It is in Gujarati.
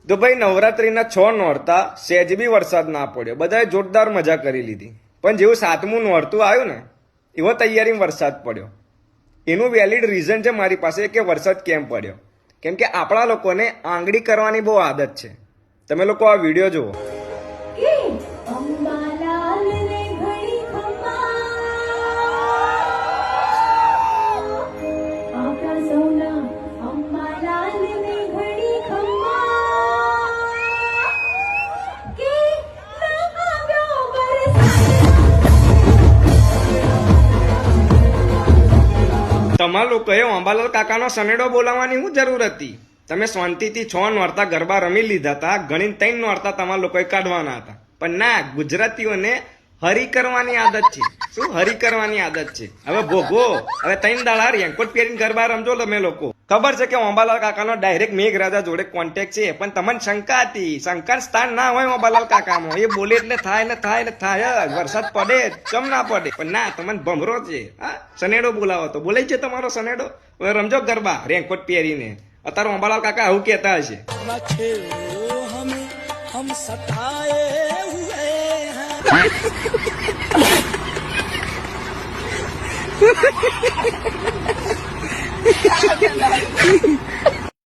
તો ભાઈ નવરાત્રીના 6 નોરતા સહેજ બી વરસાદ ના પડ્યો, બધાએ જોરદાર મજા કરી લીધી. પણ જેવું 7મું નોરતું આવ્યું ને એવો તૈયારીમાં વરસાદ પડ્યો. એનું વેલિડ રીઝન છે મારી પાસે કે વરસાદ કેમ પડ્યો. કેમ કે આપણા લોકોને આંગળી કરવાની બહુ આદત છે. તમે લોકો આ વિડીયો જુઓ. તમારા લોકોએ અંબાલાલ કાકાનો સનેડો બોલાવવાની શું જરૂર હતી? તમે શાંતિથી 6 નોરતા ગરબા રમી લીધા હતા, ગણીને 3 નોરતા તમારા લોકોએ કાઢવાના હતા. પણ ના, ગુજરાતીઓને હરી કરવાની આદત છે. શું હરી કરવાની આદત છે? હવે ભોગવો, હવે 3 દાડા રેનકોટ પહેરીને ગરબા રમજો તમે લોકો. ખબર છે કે અંબાલાલ કાકાનો ડાયરેક્ટ મેઘરાજા જોડે કોન્ટેક્ટ છે, પણ તમને શંકા હતી. શંકા સ્થાન ના હોય અંબાલાલ કાકામાં. એ બોલે એટલે થાય ને થાય ને થાય જ. વરસાદ પડે ચમ ના પડે. પણ ના, તમને ભમરો છે. હા, સનેડો બોલાવો તો બોલાય છે તમારો સનેડો. હવે રમજો ગરબા રેનકોટ પહેરીને. અત્યારે અંબાલાલ કાકા આવું કહેતા હશે. हम सताए हुए हैं